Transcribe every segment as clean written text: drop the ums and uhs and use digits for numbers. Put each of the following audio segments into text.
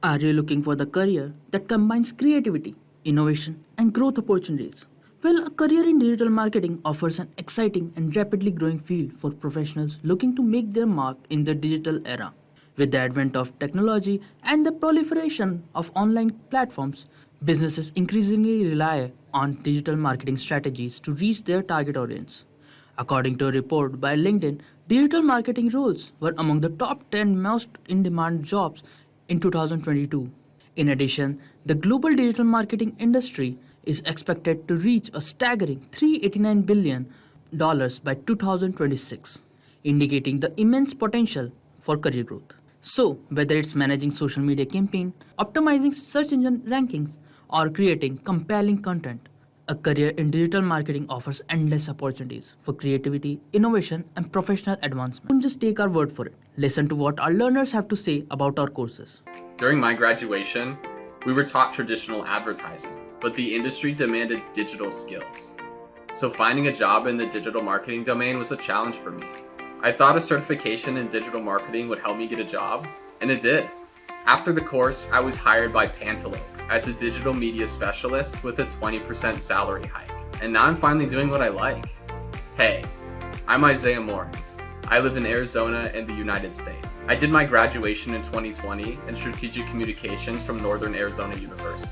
Are you looking for the career that combines creativity, innovation, and growth opportunities? Well, a career in digital marketing offers an exciting and rapidly growing field for professionals looking to make their mark in the digital era. With the advent of technology and the proliferation of online platforms, businesses increasingly rely on digital marketing strategies to reach their target audience. According to a report by LinkedIn, digital marketing roles were among the top 10 most in demand jobs in 2022. In addition, the global digital marketing industry is expected to reach a staggering $389 billion by 2026, indicating the immense potential for career growth. So, whether it's managing social media campaign, optimizing search engine rankings, or creating compelling content, a career in digital marketing offers endless opportunities for creativity, innovation, and professional advancement. Don't just take our word for it. Listen to what our learners have to say about our courses. During my graduation, we were taught traditional advertising, but the industry demanded digital skills. So finding a job in the digital marketing domain was a challenge for me. I thought a certification in digital marketing would help me get a job, and it did. After the course, I was hired by Pantelope as a digital media specialist with a 20% salary hike. And now I'm finally doing what I like. Hey, I'm Isaiah Moore. I live in Arizona in the United States. I did my graduation in 2020 in strategic communications from Northern Arizona University.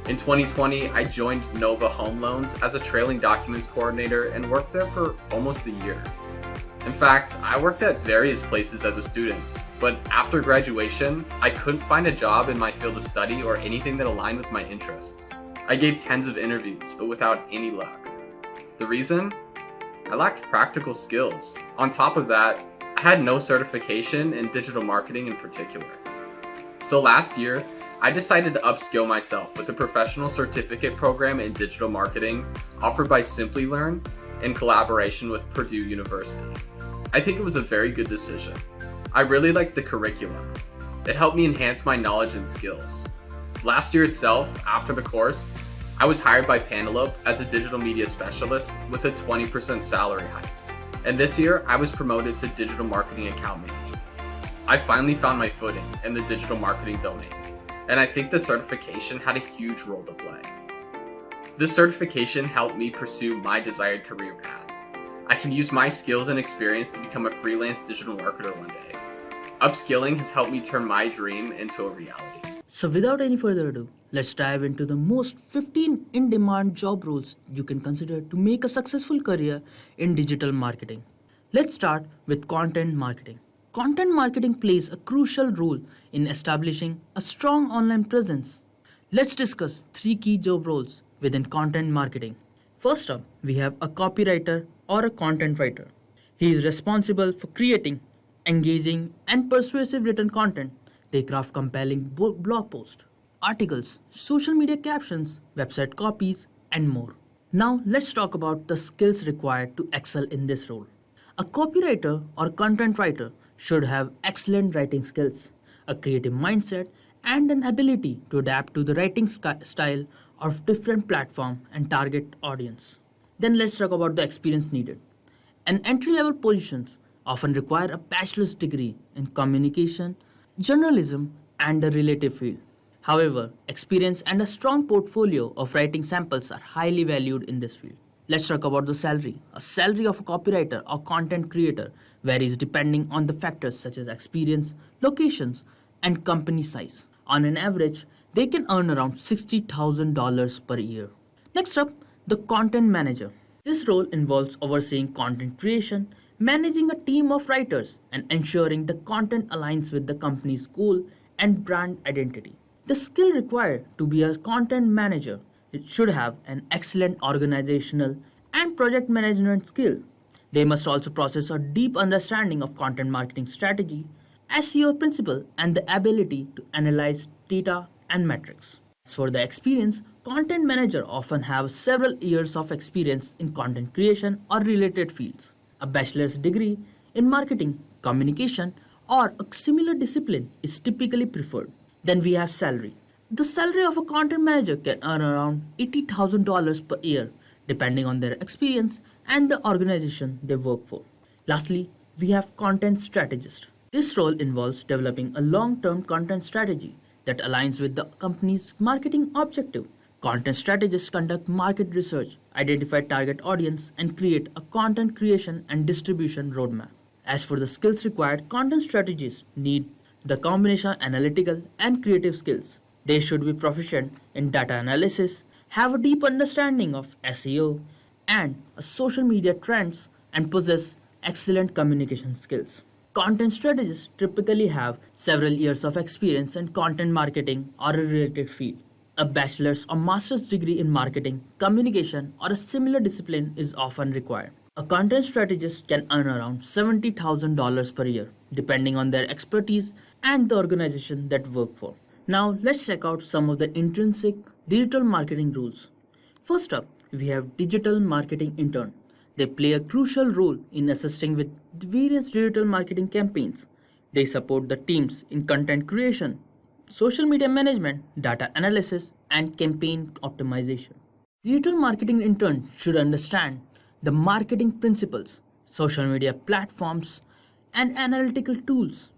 In 2020, I joined Nova Home Loans as a trailing documents coordinator and worked there for almost a year. In fact, I worked at various places as a student, but after graduation, I couldn't find a job in my field of study or anything that aligned with my interests. I gave tens of interviews, but without any luck. The reason? I lacked practical skills. On top of that, I had no certification in digital marketing in particular. So last year, I decided to upskill myself with a professional certificate program in digital marketing offered by Simplilearn in collaboration with Purdue University. I think it was a very good decision. I really liked the curriculum. It helped me enhance my knowledge and skills. Last year itself, after the course, I was hired by Pantelope as a digital media specialist with a 20% salary hike. And this year, I was promoted to digital marketing account manager. I finally found my footing in the digital marketing domain, and I think the certification had a huge role to play. This certification helped me pursue my desired career path. I can use my skills and experience to become a freelance digital marketer one day. Upskilling has helped me turn my dream into a reality. So without any further ado, let's dive into the most 15 in-demand job roles you can consider to make a successful career in digital marketing. Let's start with content marketing. Content marketing plays a crucial role in establishing a strong online presence. Let's discuss 3 key job roles within content marketing. First up, we have a copywriter or a content writer. He is responsible for creating engaging and persuasive written content. They craft compelling blog posts, articles, social media captions, website copies, and more. Now let's talk about the skills required to excel in this role. A copywriter or content writer should have excellent writing skills, a creative mindset, and an ability to adapt to the writing style of different platform and target audience. Then let's talk about the experience needed. An entry-level positions often require a bachelor's degree in communication, journalism, and a related field. However, experience and a strong portfolio of writing samples are highly valued in this field. Let's talk about the salary. A salary of a copywriter or content creator varies depending on the factors such as experience, locations, and company size. On an average, they can earn around $60,000 per year. Next up, the content manager. This role involves overseeing content creation, managing a team of writers, and ensuring the content aligns with the company's goal and brand identity. The skill required to be a content manager, it should have an excellent organizational and project management skill. They must also possess a deep understanding of content marketing strategy, SEO principle, and the ability to analyze data and metrics. As for the experience, content manager often have several years of experience in content creation or related fields. A bachelor's degree in marketing, communication, or a similar discipline is typically preferred. Then we have salary. The salary of a content manager can earn around $80,000 per year, depending on their experience and the organization they work for. Lastly, we have content strategist. This role involves developing a long-term content strategy that aligns with the company's marketing objective. Content strategists conduct market research, identify target audience, and create a content creation and distribution roadmap. As for the skills required, content strategists need the combination of analytical and creative skills. They should be proficient in data analysis, have a deep understanding of SEO and social media trends, and possess excellent communication skills. Content strategists typically have several years of experience in content marketing or a related field. A bachelor's or master's degree in marketing, communication, or a similar discipline is often required. A content strategist can earn around $70,000 per year, depending on their expertise and the organization that work for. Now, let's check out some of the intrinsic digital marketing rules. First up, we have digital marketing intern. They play a crucial role in assisting with various digital marketing campaigns. They support the teams in content creation, social media management, data analysis, and campaign optimization. Digital marketing intern should understand the marketing principles, social media platforms, and analytical tools.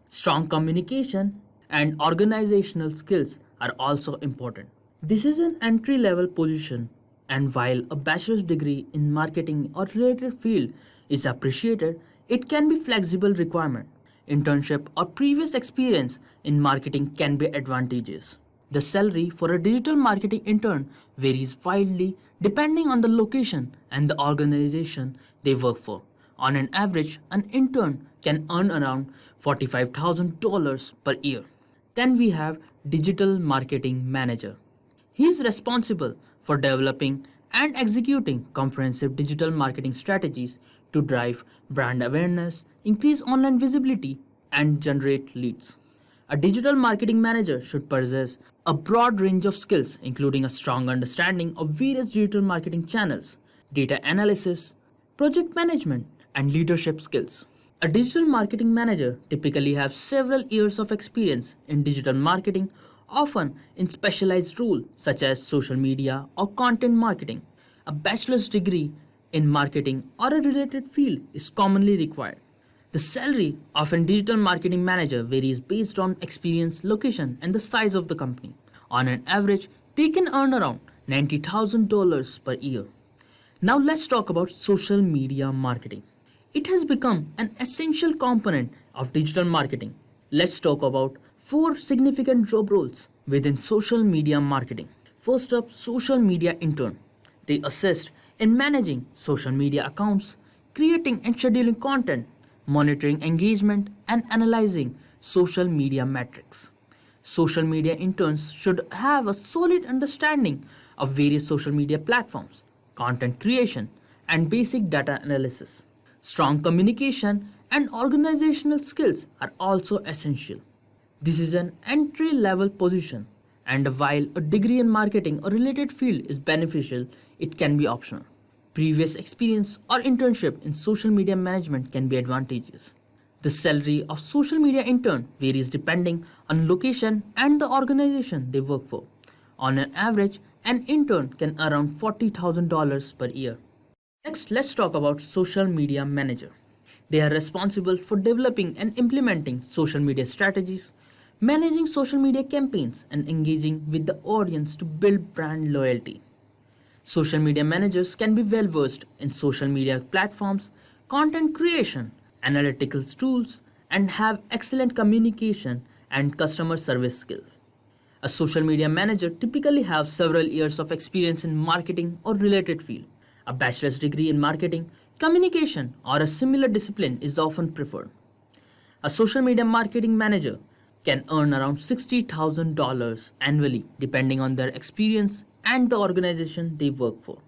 Strong communication and organizational skills are also important. This is an entry level position, and while a bachelor's degree in marketing or related field is appreciated, it can be flexible requirement. Internship or previous experience in marketing can be advantageous. The salary for a digital marketing intern varies wildly depending on the location and the organization they work for. On an average, an intern can earn around $45,000 per year. Then we have digital marketing manager. He is responsible for developing and executing comprehensive digital marketing strategies to drive brand awareness, increase online visibility, and generate leads. A digital marketing manager should possess a broad range of skills, including a strong understanding of various digital marketing channels, data analysis, project management, and leadership skills. A digital marketing manager typically has several years of experience in digital marketing, often in specialized roles such as social media or content marketing. A bachelor's degree in marketing or a related field is commonly required. The salary of a digital marketing manager varies based on experience, location, and the size of the company. On an average, they can earn around $90,000 per year. Now let's talk about social media marketing. It has become an essential component of digital marketing. Let's talk about 4 significant job roles within social media marketing. First up, social media intern. They assist in managing social media accounts, creating and scheduling content, monitoring engagement, and analyzing social media metrics. Social media interns should have a solid understanding of various social media platforms, content creation, and basic data analysis. Strong communication and organizational skills are also essential. This is an entry level position, and while a degree in marketing or related field is beneficial, it can be optional. Previous experience or internship in social media management can be advantageous. The salary of social media intern varies depending on location and the organization they work for. On an average, an intern can earn around $40,000 per year. Next, let's talk about social media manager. They are responsible for developing and implementing social media strategies, managing social media campaigns, and engaging with the audience to build brand loyalty. Social media managers can be well versed in social media platforms, content creation, analytical tools, and have excellent communication and customer service skills. A social media manager typically has several years of experience in marketing or related field. A bachelor's degree in marketing, communication, or a similar discipline is often preferred. A social media marketing manager can earn around $60,000 annually depending on their experience and the organization they work for.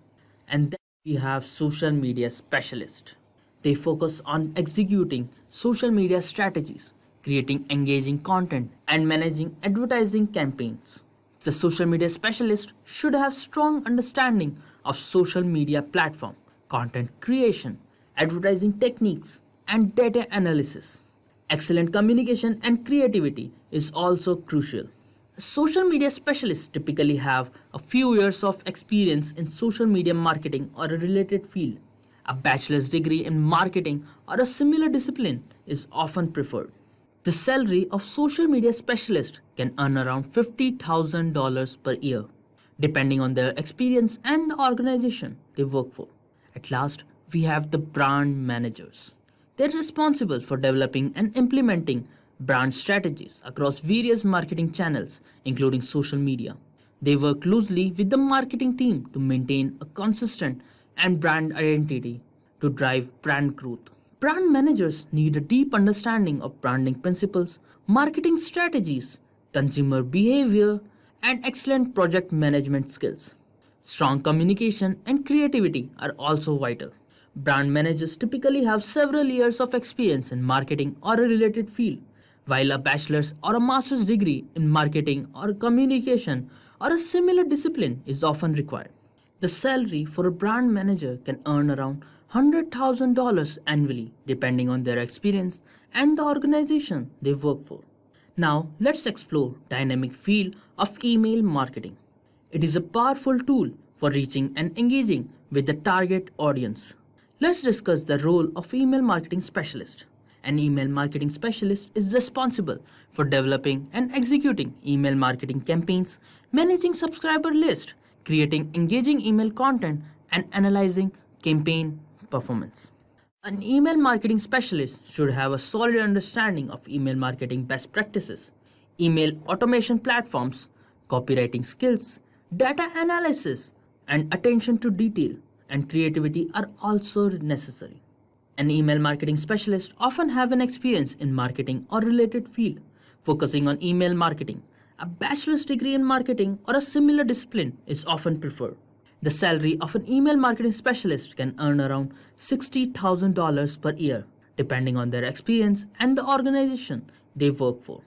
And then we have social media specialists. They focus on executing social media strategies, creating engaging content, and managing advertising campaigns. The social media specialist should have strong understanding of social media platform, content creation, advertising techniques, and data analysis. Excellent communication and creativity is also crucial. Social media specialists typically have a few years of experience in social media marketing or a related field. A bachelor's degree in marketing or a similar discipline is often preferred. The salary of social media specialist can earn around $50,000 per year, depending on their experience and the organization they work for. At last, we have the brand managers. They're responsible for developing and implementing brand strategies across various marketing channels, including social media. They work closely with the marketing team to maintain a consistent and brand identity to drive brand growth. Brand managers need a deep understanding of branding principles, marketing strategies, consumer behavior, and excellent project management skills. Strong communication and creativity are also vital. Brand managers typically have several years of experience in marketing or a related field, while a bachelor's or a master's degree in marketing or communication or a similar discipline is often required. The salary for a brand manager can earn around $100,000 annually depending on their experience and the organization they work for. Now, let's explore dynamic field of email marketing. It is a powerful tool for reaching and engaging with the target audience. Let's discuss the role of email marketing specialist. An email marketing specialist is responsible for developing and executing email marketing campaigns, managing subscriber lists, creating engaging email content, and analyzing campaign performance. An email marketing specialist should have a solid understanding of email marketing best practices, email automation platforms, copywriting skills, data analysis, and attention to detail and creativity are also necessary. An email marketing specialist often have an experience in marketing or related field, focusing on email marketing. A bachelor's degree in marketing or a similar discipline is often preferred. The salary of an email marketing specialist can earn around $60,000 per year, depending on their experience and the organization they work for.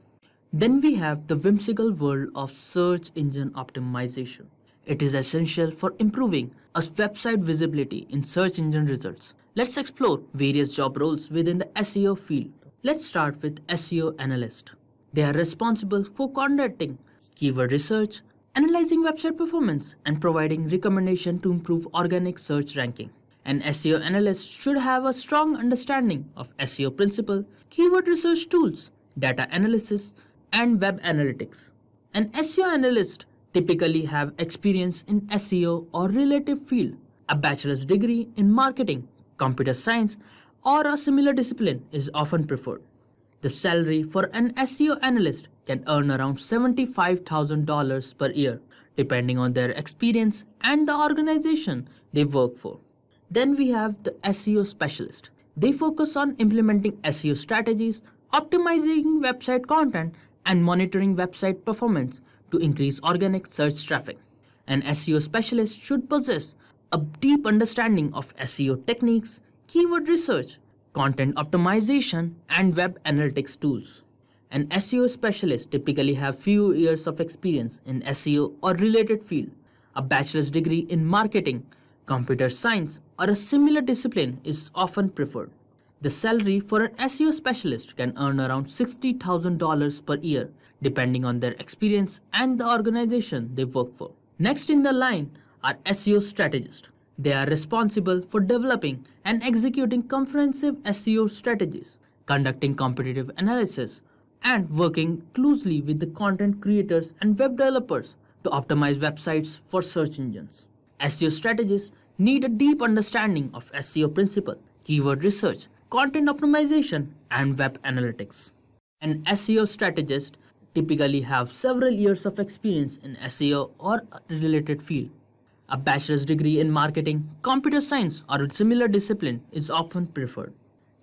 Then we have the whimsical world of search engine optimization. It is essential for improving a website visibility in search engine results. Let's explore various job roles within the SEO field. Let's start with SEO Analyst. They are responsible for conducting keyword research, analyzing website performance, and providing recommendation to improve organic search ranking. An SEO analyst should have a strong understanding of SEO principle, keyword research tools, data analysis, and web analytics. An SEO analyst typically have experience in SEO or related field, a bachelor's degree in marketing, computer science, or a similar discipline is often preferred. The salary for an SEO analyst can earn around $75,000 per year, depending on their experience and the organization they work for. Then we have the SEO Specialist. They focus on implementing SEO strategies, optimizing website content, and monitoring website performance to increase organic search traffic. An SEO specialist should possess a deep understanding of SEO techniques, keyword research, content optimization, and web analytics tools. An SEO specialist typically have few years of experience in SEO or related field. A bachelor's degree in marketing, computer science, or a similar discipline is often preferred. The salary for an SEO specialist can earn around $60,000 per year, depending on their experience and the organization they work for. Next in the line are SEO Strategists. They are responsible for developing and executing comprehensive SEO strategies, conducting competitive analysis, and working closely with the content creators and web developers to optimize websites for search engines. SEO strategists need a deep understanding of SEO principle, keyword research, content optimization, and web analytics. An SEO strategist typically have several years of experience in SEO or a related field. A bachelor's degree in marketing, computer science, or a similar discipline is often preferred.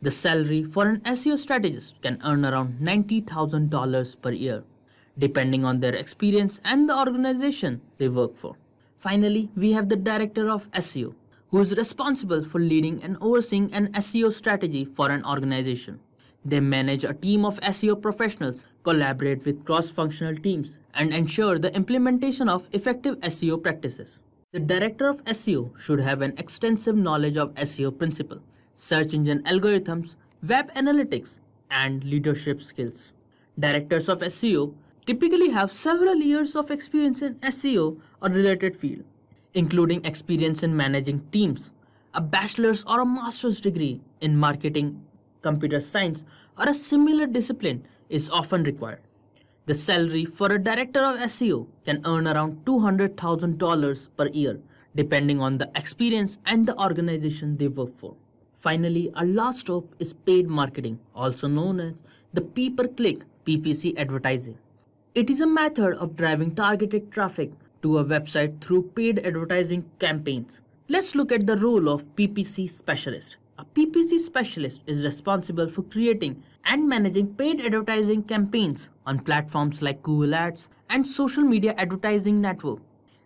The salary for an SEO strategist can earn around $90,000 per year, depending on their experience and the organization they work for. Finally, we have the director of SEO, who is responsible for leading and overseeing an SEO strategy for an organization. They manage a team of SEO professionals, collaborate with cross-functional teams, and ensure the implementation of effective SEO practices. The director of SEO should have an extensive knowledge of SEO principle, search engine algorithms, web analytics, and leadership skills. Directors of SEO typically have several years of experience in SEO or related field, including experience in managing teams, a bachelor's or a master's degree in marketing, computer science, or a similar discipline is often required. The salary for a director of SEO can earn around $200,000 per year, depending on the experience and the organization they work for. Finally, our last stop is paid marketing, also known as the pay-per-click PPC advertising. It is a method of driving targeted traffic to a website through paid advertising campaigns. Let's look at the role of PPC Specialist. A PPC Specialist is responsible for creating and managing paid advertising campaigns on platforms like Google Ads and social media advertising network.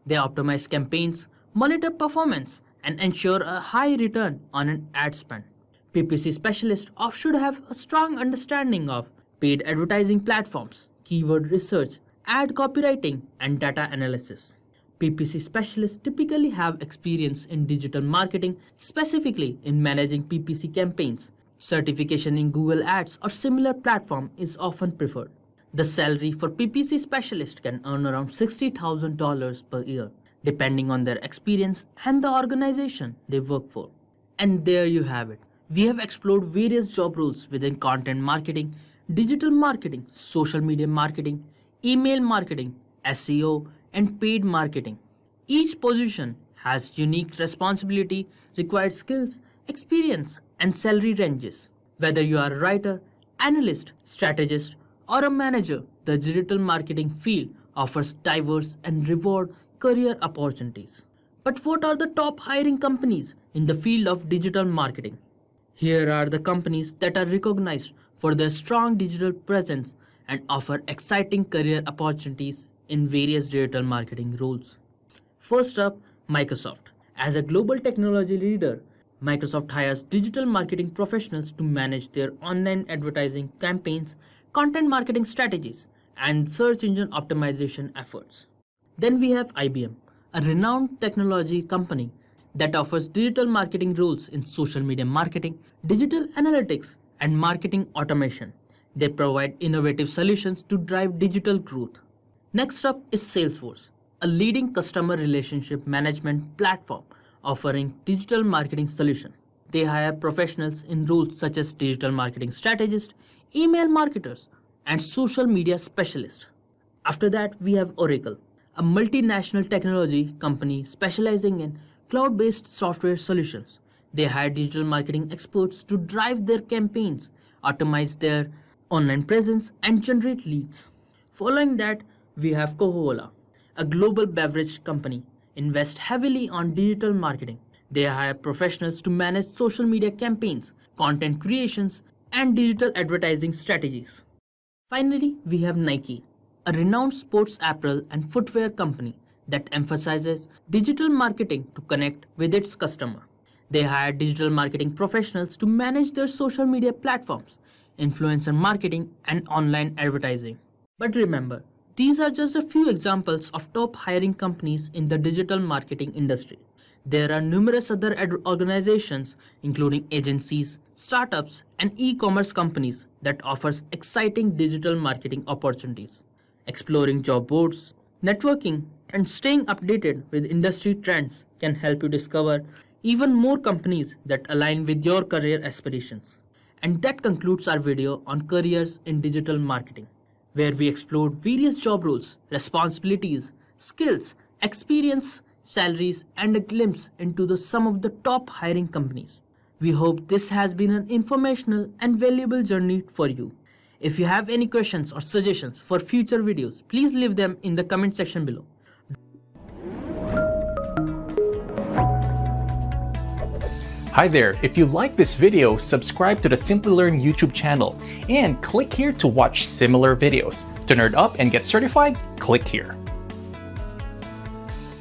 They optimize campaigns, monitor performance, and ensure a high return on an ad spend. PPC Specialists should have a strong understanding of paid advertising platforms, keyword research, ad copywriting, and data analysis. PPC Specialists typically have experience in digital marketing, specifically in managing PPC campaigns. Certification in Google Ads or similar platform is often preferred. The salary for PPC Specialist can earn around $60,000 per year, depending on their experience and the organization they work for. And there you have it. We have explored various job roles within content marketing, digital marketing, social media marketing, email marketing, SEO, and paid marketing. Each position has unique responsibility, required skills, experience, and salary ranges. Whether you are a writer, analyst, strategist, or a manager, the digital marketing field offers diverse and reward career opportunities. But what are the top hiring companies in the field of digital marketing? Here are the companies that are recognized for their strong digital presence and offer exciting career opportunities in various digital marketing roles. First up, Microsoft. As a global technology leader, Microsoft hires digital marketing professionals to manage their online advertising campaigns, content marketing strategies, and search engine optimization efforts. Then we have IBM, a renowned technology company that offers digital marketing roles in social media marketing, digital analytics, and marketing automation. They provide innovative solutions to drive digital growth. Next up is Salesforce, a leading customer relationship management platform offering digital marketing solutions. They hire professionals in roles such as digital marketing strategists, email marketers, and social media specialists. After that, we have Oracle, a multinational technology company specializing in cloud-based software solutions. They hire digital marketing experts to drive their campaigns, optimize their online presence, and generate leads. Following that, we have Coca-Cola, a global beverage company, invest heavily on digital marketing. They hire professionals to manage social media campaigns, content creations, and digital advertising strategies. Finally, we have Nike, a renowned sports apparel and footwear company that emphasizes digital marketing to connect with its customer. They hire digital marketing professionals to manage their social media platforms, influencer marketing, and online advertising. But remember, these are just a few examples of top hiring companies in the digital marketing industry. There are numerous other organizations, including agencies, startups, and e-commerce companies that offers exciting digital marketing opportunities. Exploring job boards, networking, and staying updated with industry trends can help you discover even more companies that align with your career aspirations. And that concludes our video on careers in digital marketing, where we explored various job roles, responsibilities, skills, experience, salaries, and a glimpse into some of the top hiring companies. We hope this has been an informational and valuable journey for you. If you have any questions or suggestions for future videos, please leave them in the comment section below. Hi there, if you like this video, subscribe to the Simplilearn YouTube channel and click here to watch similar videos. To nerd up and get certified, click here.